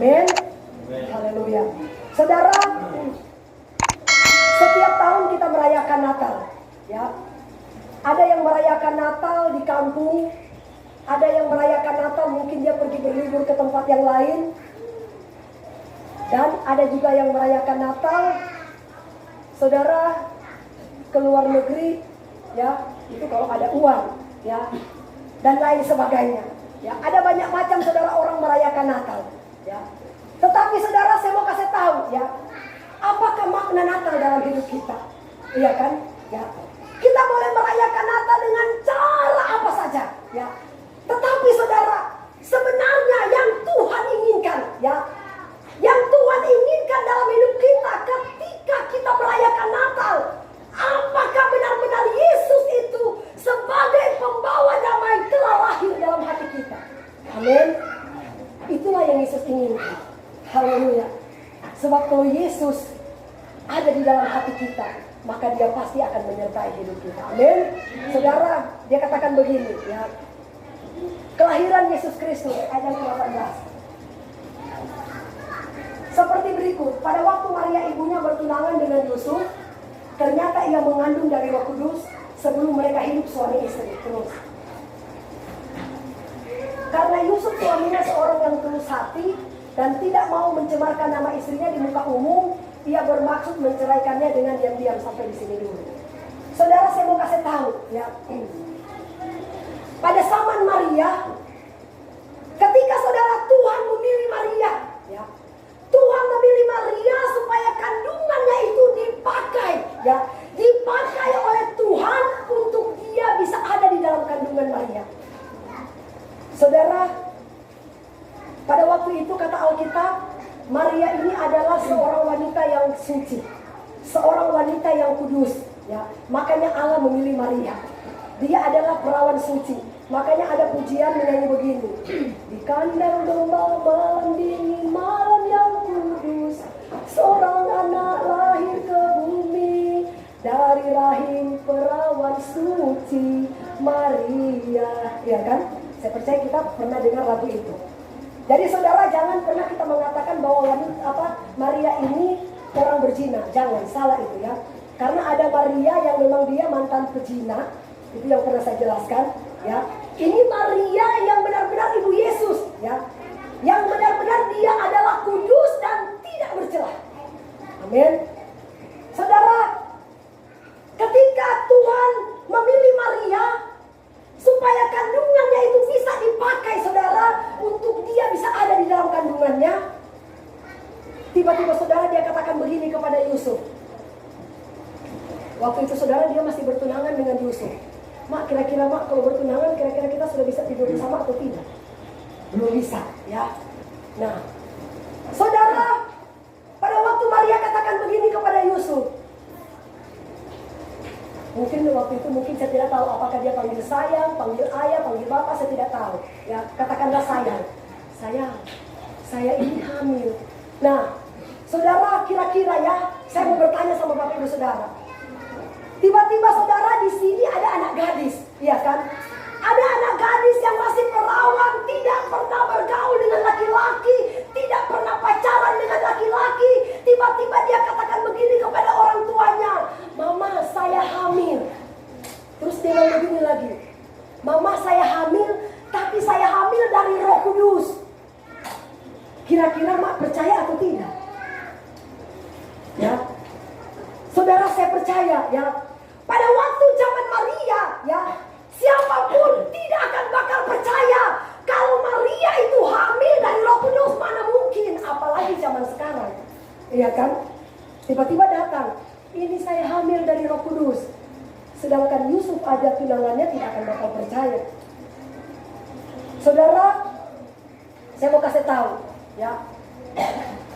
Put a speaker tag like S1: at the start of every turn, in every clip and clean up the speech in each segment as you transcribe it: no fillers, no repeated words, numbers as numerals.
S1: Amin. Haleluya. Saudara, setiap tahun kita merayakan Natal, ya. Ada yang merayakan Natal di kampung, ada yang merayakan Natal mungkin dia pergi berlibur ke tempat yang lain, dan ada juga yang merayakan Natal, saudara, ke luar negeri, ya, itu kalau ada uang, ya, dan lain sebagainya. Ya, ada banyak macam saudara orang merayakan Natal, ya. Tetapi saudara, saya mau kasih tahu, ya, apakah makna Natal dalam hidup kita? Iya kan? Ya. Kita boleh merayakan Natal dengan cara apa saja, ya. Tetapi saudara, sebenarnya yang Tuhan inginkan, ya, yang Tuhan inginkan dalam hidup kita ketika kita merayakan Natal, apakah benar-benar Yesus itu sebagai pembawa damai telah lahir dalam hati kita? Amin. Itulah yang Yesus inginkan. Haleluya. Sebab kalau Yesus ada di dalam hati kita, maka dia pasti akan menyertai hidup kita. Amin. Saudara, dia katakan begini, ya. Kelahiran Yesus Kristus ayat yang ke-18. Seperti berikut, pada waktu Maria ibunya bertunangan dengan Yusuf, ternyata ia mengandung dari Roh Kudus sebelum mereka hidup suami istri. Terus. Karena Yusuf suaminya seorang yang tulus hati dan tidak mau mencemarkan nama istrinya di muka umum, ia bermaksud menceraikannya dengan diam-diam. Sampai di sini dulu. Saudara, saya mau kasih tahu, ya. Pada zaman Maria, ketika saudara Tuhan memilih Maria, ya, Tuhan memilih Maria supaya kandungannya itu dipakai, ya, dipakai oleh Tuhan untuk dia bisa ada di dalam kandungan Maria. Saudara, pada waktu itu kata Alkitab, Maria ini adalah seorang wanita yang suci, seorang wanita yang kudus, ya. Makanya Allah memilih Maria. Dia adalah perawan suci. Makanya ada pujian menyanyi begini. Di kandang domba malam dingin, malam yang kudus, seorang anak lahir ke bumi dari rahim perawan suci Maria. Ya kan? Saya percaya kita pernah dengar lagu itu. Jadi saudara, jangan pernah kita mengatakan bahwa Maria ini orang berzina. Jangan, salah itu ya. Karena ada Maria yang memang dia mantan pezina. Itu yang pernah saya jelaskan, ya. Ini Maria yang benar-benar ibu Yesus, ya. Yang benar-benar dia adalah kudus dan tidak bercela. Amin. Saudara, ketika Tuhan memilih Maria supaya kandungannya itu bisa dipakai, saudara, untuk dia bisa ada di dalam kandungannya, tiba-tiba saudara dia katakan begini kepada Yusuf. Waktu itu saudara dia masih bertunangan dengan Yusuf. Mak, kira-kira mak kalau bertunangan kira-kira kita sudah bisa tidur bersama atau tidak? Belum bisa, ya. Nah, saudara, pada waktu Maria katakan begini kepada Yusuf, mungkin waktu itu saya tidak tahu apakah dia panggil sayang, panggil ayah, panggil bapak, saya tidak tahu. Ya, katakanlah sayang. Sayang, saya ini hamil. Nah, saudara, kira-kira ya, saya mau bertanya sama bapak ibu saudara. Tiba-tiba saudara di sini ada anak gadis, iya kan? Ada anak gadis yang masih perawan, tidak pernah bergaul dengan laki-laki, tidak pernah pacaran dengan laki-laki. Tiba-tiba dia katakan begini kepada orang tuanya, Mama, saya hamil. Terus dia bilang begini lagi, Mama, saya hamil, tapi saya hamil dari Roh Kudus. Kira-kira mak percaya atau tidak? Ya, saudara, saya percaya, ya. Pada waktu zaman Maria, ya, siapapun tidak akan bakal percaya kalau Maria itu hamil dari Roh Kudus. Mana mungkin, apalagi zaman sekarang, iya kan? Tiba-tiba datang, ini saya hamil dari Roh Kudus. Sedangkan Yusuf aja tunangannya tidak akan bakal percaya. Saudara, saya mau kasih tahu, ya.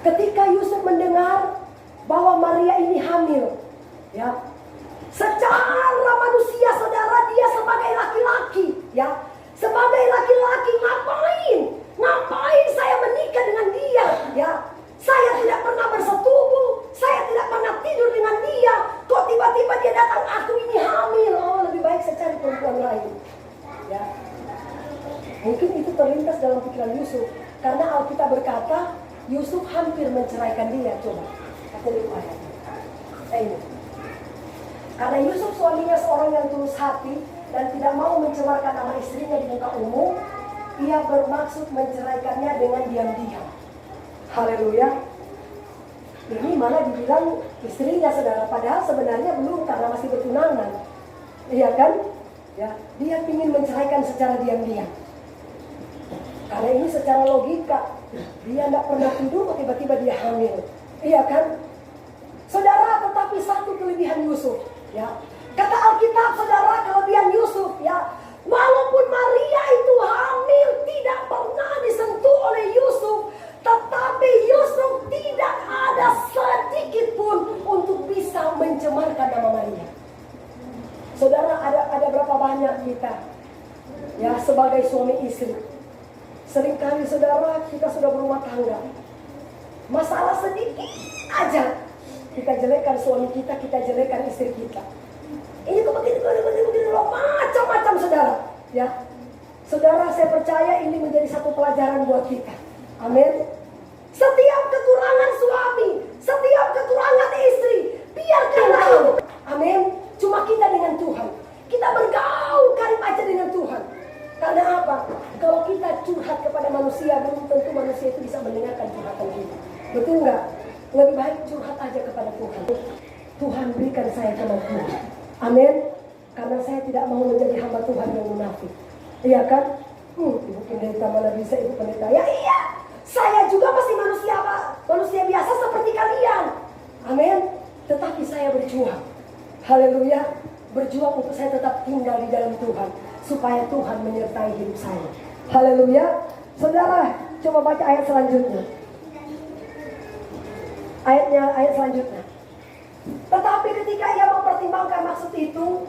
S1: Ketika Yusuf mendengar bahwa Maria ini hamil, ya, secara manusia saudara, dia sebagai laki-laki, ya, sebagai laki-laki ngapain saya menikah dengan dia, ya, saya tidak pernah bersetubuh, saya tidak pernah tidur dengan dia, kok tiba-tiba dia datang, aku ini hamil, oh lebih baik saya cari perempuan lain, ya. Mungkin itu terlintas dalam pikiran Yusuf, karena Alkitab berkata Yusuf hampir menceraikan dia. Coba, kata dulu ayatnya. Ini. Karena Yusuf suaminya seorang yang tulus hati dan tidak mau mencemarkan nama istrinya di muka umum, ia bermaksud menceraikannya dengan diam-diam. Haleluya. Ini malah dibilang istrinya, saudara, padahal sebenarnya belum, karena masih bertunangan. Iya kan? Ya, dia ingin menceraikan secara diam-diam. Karena ini secara logika, dia tidak pernah tidur, tiba-tiba dia hamil. Iya kan? Saudara, tetapi satu kelebihan Yusuf, ya. Kata Alkitab, saudara, kelebihan Yusuf, ya. Walaupun Maria itu hamil, tidak pernah disentuh oleh Yusuf, tetapi Yusuf tidak ada sedikit pun untuk bisa mencemarkan nama Maria. Saudara, ada berapa banyak kita, ya, sebagai suami istri. Seringkali saudara, kita sudah berumah tangga, masalah sedikit aja kita jelekkan suami kita, kita jelekkan istri kita. Ini begini loh, macam-macam saudara. Ya, saudara, saya percaya ini menjadi satu pelajaran buat kita. Amin. Setiap kekurangan suami, setiap kekurangan istri, biarkan tahu. Amin. Cuma kita dengan Tuhan, kita bergaul karib aja dengan Tuhan. Karena apa? Kalau kita curhat kepada manusia, belum tentu manusia itu bisa mendengarkan curhatan kita. Betul nggak? Lebih baik curhat aja kepada Tuhan. Tuhan, berikan saya kemampuan. Amin. Karena saya tidak mau menjadi hamba Tuhan yang munafik. Iya kan? Ibu pendeta mana bisa, ibu pendeta? Ya iya. Saya juga masih manusia, Pak. Manusia biasa seperti kalian. Amin. Tetapi saya berjuang. Haleluya. Berjuang untuk saya tetap tinggal di dalam Tuhan, supaya Tuhan menyertai hidup saya. Haleluya. Saudara, coba baca ayat selanjutnya. Ayat selanjutnya. Tetapi ketika ia mempertimbangkan maksud itu,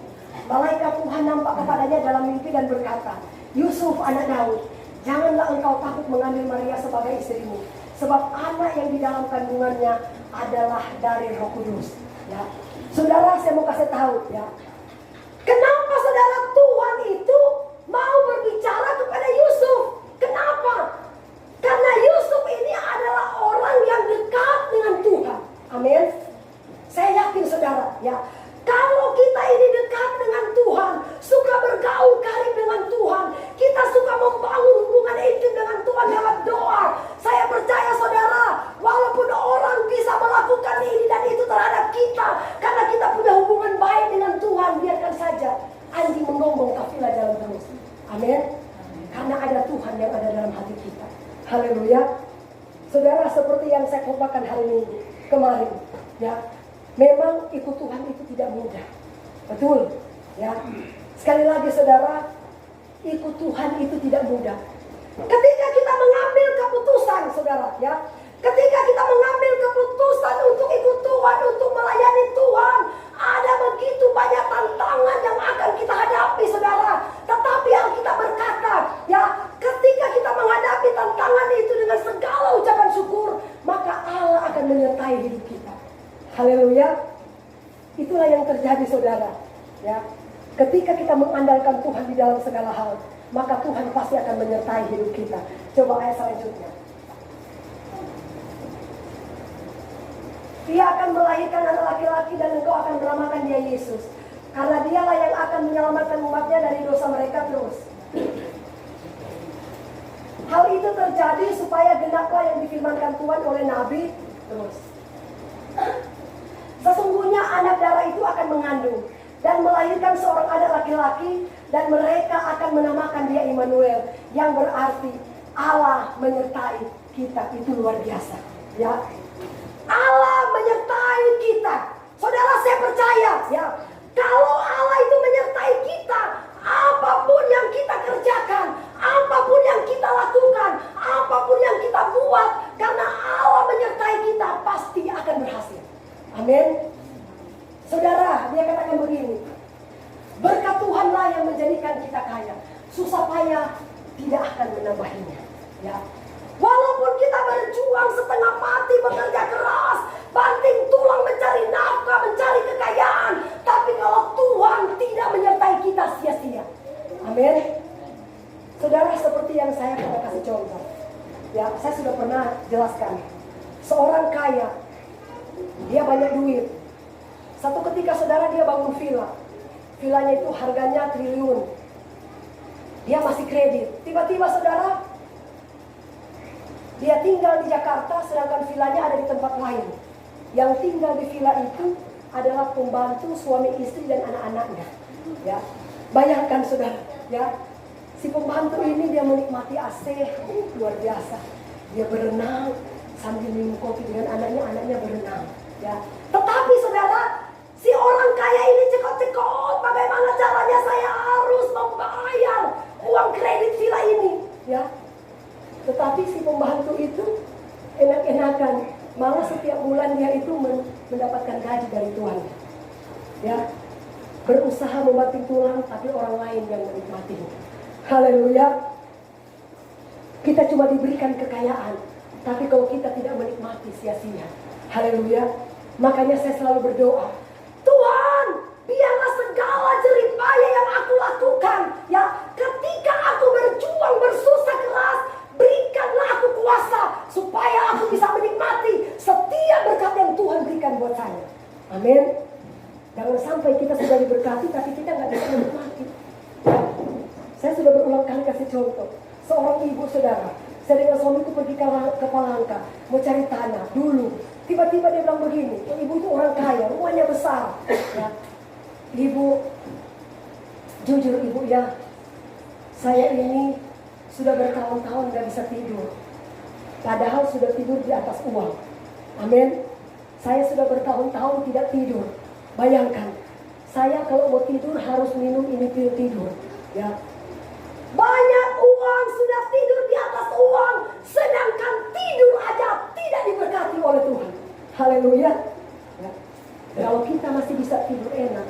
S1: malaikat Tuhan nampak kepadanya dalam mimpi dan berkata, Yusuf anak Daud, janganlah engkau takut mengambil Maria sebagai istrimu, sebab anak yang di dalam kandungannya adalah dari Roh Kudus. Ya, saudara, saya mau kasih tahu, ya, kenapa saudara Tuhan itu mau berbicara kepada Yusuf? Kenapa? Karena Yusuf ini adalah orang yang dekat dengan Tuhan. Amin. Saya yakin saudara, ya, kalau kita ini dekat dengan Tuhan, suka bergaul karib dengan Tuhan, kita suka membangun hubungan intim dengan Tuhan lewat doa. Saya percaya saudara, walaupun orang bisa melakukan ini dan itu terhadap kita, karena kita punya hubungan baik dengan Tuhan, biarkan saja anjing menggonggong kafilah jalan terus. Amin. Karena ada Tuhan yang ada dalam hati kita. Haleluya. Saudara, seperti yang saya khotbahkan hari Minggu kemarin, ya, memang ikut Tuhan itu tidak mudah. Betul, ya. Sekali lagi saudara, ikut Tuhan itu tidak mudah. Ketika kita mengambil keputusan, saudara, ya, ketika kita mengambil keputusan untuk ikut Tuhan, untuk melayani Tuhan, ada begitu banyak tantangan yang akan kita hadapi, saudara. Tetapi Alkitab berkata, ya, ketika kita menghadapi tantangan itu dengan segala ucapan syukur, maka Allah akan menyertai hidup kita. Haleluya. Itulah yang terjadi saudara, ya. Ketika kita mengandalkan Tuhan di dalam segala hal, maka Tuhan pasti akan menyertai hidup kita. Coba ayat selanjutnya. Dia akan melahirkan anak laki-laki dan engkau akan menamakan dia Yesus, karena dialah yang akan menyelamatkan umatnya dari dosa mereka terus. Hal itu terjadi supaya genaplah yang difirmankan Tuhan oleh Nabi terus. Sesungguhnya anak darah itu akan mengandung dan melahirkan seorang anak laki-laki, dan mereka akan menamakan dia Immanuel, yang berarti Allah menyertai kita. Itu luar biasa, ya. Allah menyertai kita. Saudara, saya percaya, ya, kalau Allah itu menyertai kita, apapun yang kita kerjakan, apapun yang kita lakukan, apapun yang kita buat, karena Allah menyertai kita, pasti akan berhasil. Amin. Saudara, dia katakan begini, berkat Tuhanlah yang menjadikan kita kaya, susah payah tidak akan menambahinya, ya. Walaupun kita berjuang setengah mati, bekerja keras, banting tulang mencari nafkah, mencari kekayaan, tapi kalau Tuhan tidak menyertai kita, sia-sia. Amin. Saudara, seperti yang saya pernah kasih contoh, ya, saya sudah pernah jelaskan. Seorang kaya, dia banyak duit. Satu ketika saudara dia bangun villa. Villanya itu harganya triliun. Dia masih kredit. Tiba-tiba saudara, dia tinggal di Jakarta sedangkan villanya ada di tempat lain. Yang tinggal di villa itu adalah pembantu, suami istri dan anak-anaknya. Ya, bayangkan saudara, ya, si pembantu ini dia menikmati AC, luar biasa. Dia berenang sambil minum kopi dengan anaknya, anaknya berenang. Ya, tetapi saudara, si orang kaya ini cekot-cekot, bagaimana caranya saya harus membayar uang kredit villa ini, ya. Tetapi si pembantu itu enak-enakan, malah setiap bulan dia itu mendapatkan gaji dari Tuhan, ya. Berusaha membanting tulang, tapi orang lain yang menikmatinya. Haleluya. Kita cuma diberikan kekayaan, tapi kalau kita tidak menikmati, sia-sia. Haleluya. Makanya saya selalu berdoa, Tuhan, biarlah segala jerih payah yang aku lakukan, ya, ketika aku berjuang bersusah keras, berikanlah aku kuasa supaya aku bisa menikmati setiap berkat yang Tuhan berikan buat saya. Amin. Jangan sampai kita sudah diberkati tapi kita nggak bisa menikmati. Ya. Saya sudah berulang kali kasih contoh. Seorang ibu saudara, saya dengan suamiku pergi ke Palangka, mau cari tanah dulu. Tiba-tiba dia bilang begini, ibu itu orang kaya, rumahnya besar. Ya. Ibu, jujur ibu ya, saya ini sudah bertahun-tahun gak bisa tidur. Padahal sudah tidur di atas uang. Amin. Saya sudah bertahun-tahun tidak tidur. Bayangkan, saya kalau mau tidur harus minum ini pil tidur. Ya. Banyak uang, sudah tidur di atas uang, sedangkan tidur aja tidak diberkati oleh Tuhan. Haleluya. Ya. Kalau kita masih bisa tidur enak,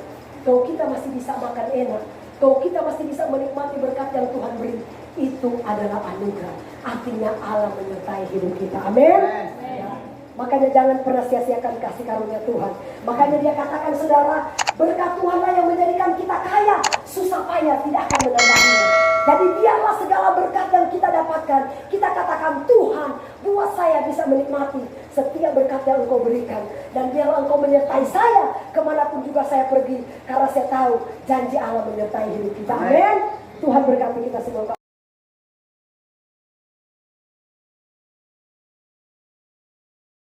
S1: kalau kita masih bisa makan enak, kalau kita masih bisa menikmati berkat yang Tuhan beri, itu adalah anugerah. Artinya Allah menyertai hidup kita. Amin. Ya. Makanya jangan pernah sia-siakan kasih karunia Tuhan. Makanya dia katakan saudara, berkat Tuhanlah yang menjadikan kita kaya, susah payah tidak akan menambahinya. Jadi biarlah segala berkat yang kita dapatkan, kita katakan Tuhan, buat saya bisa menikmati setiap berkat yang Engkau berikan. Dan biarlah Engkau menyertai saya kemanapun juga saya pergi, karena saya tahu janji Allah menyertai hidup kita. Amin. Tuhan berkati kita semua.